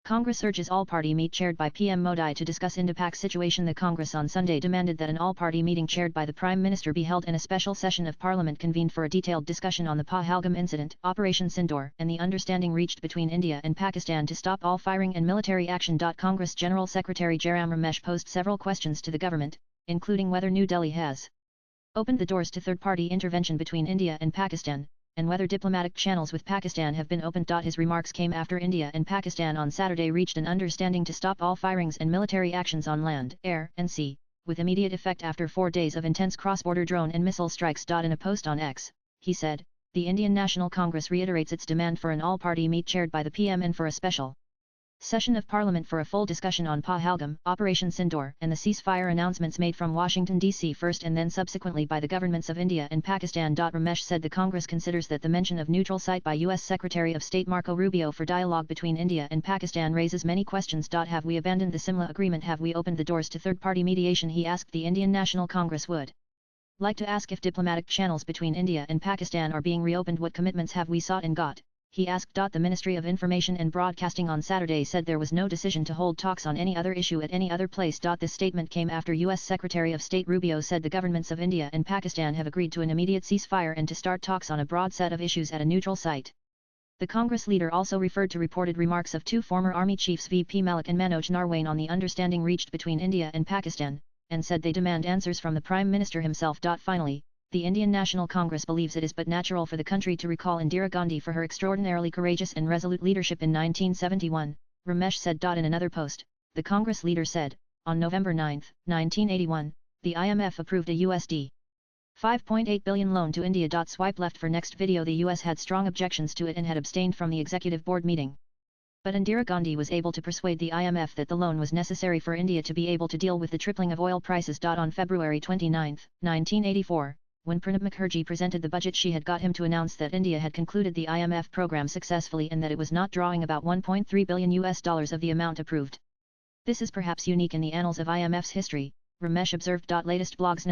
Congress urges all-party meet chaired by PM Modi to discuss IndoPak situation. The Congress on Sunday demanded that an all-party meeting chaired by the Prime Minister be held and a special session of Parliament convened for a detailed discussion on the Pahalgam incident, Operation Sindoor, and the understanding reached between India and Pakistan to stop all firing and military action. Congress General Secretary Jairam Ramesh posed several questions to the government, including whether New Delhi has opened the doors to third-party intervention between India and Pakistan, and whether diplomatic channels with Pakistan have been opened. His remarks came after India and Pakistan on Saturday reached an understanding to stop all firings and military actions on land, air, and sea, with immediate effect after 4 days of intense cross-border drone and missile strikes. In a post on X, he said, the Indian National Congress reiterates its demand for an all-party meet chaired by the PM and for a special session of Parliament for a full discussion on Pahalgam, Operation Sindoor, and the ceasefire announcements made from Washington, D.C. first and then subsequently by the governments of India and Pakistan. Ramesh said the Congress considers that the mention of neutral site by U.S. Secretary of State Marco Rubio for dialogue between India and Pakistan raises many questions. Have we abandoned the Simla Agreement? Have we opened the doors to third-party mediation? He asked the Indian National Congress would like to ask if diplomatic channels between India and Pakistan are being reopened. What commitments have we sought and got? He asked. The Ministry of Information and Broadcasting on Saturday said there was no decision to hold talks on any other issue at any other place. This statement came after U.S. Secretary of State Rubio said the governments of India and Pakistan have agreed to an immediate ceasefire and to start talks on a broad set of issues at a neutral site. The Congress leader also referred to reported remarks of 2 former Army chiefs VP Malik and Manoj Narwane on the understanding reached between India and Pakistan, and said they demand answers from the Prime Minister himself. Finally, the Indian National Congress believes it is but natural for the country to recall Indira Gandhi for her extraordinarily courageous and resolute leadership in 1971, Ramesh said. In another post, the Congress leader said, on November 9, 1981, the IMF approved a USD $5.8 billion loan to India. Swipe left for next video. The US had strong objections to it and had abstained from the executive board meeting. But Indira Gandhi was able to persuade the IMF that the loan was necessary for India to be able to deal with the tripling of oil prices. On February 29, 1984, when Pranab Mukherjee presented the budget, she had got him to announce that India had concluded the IMF program successfully and that it was not drawing about $1.3 billion of the amount approved. This is perhaps unique in the annals of IMF's history, Ramesh observed. Latest blogs.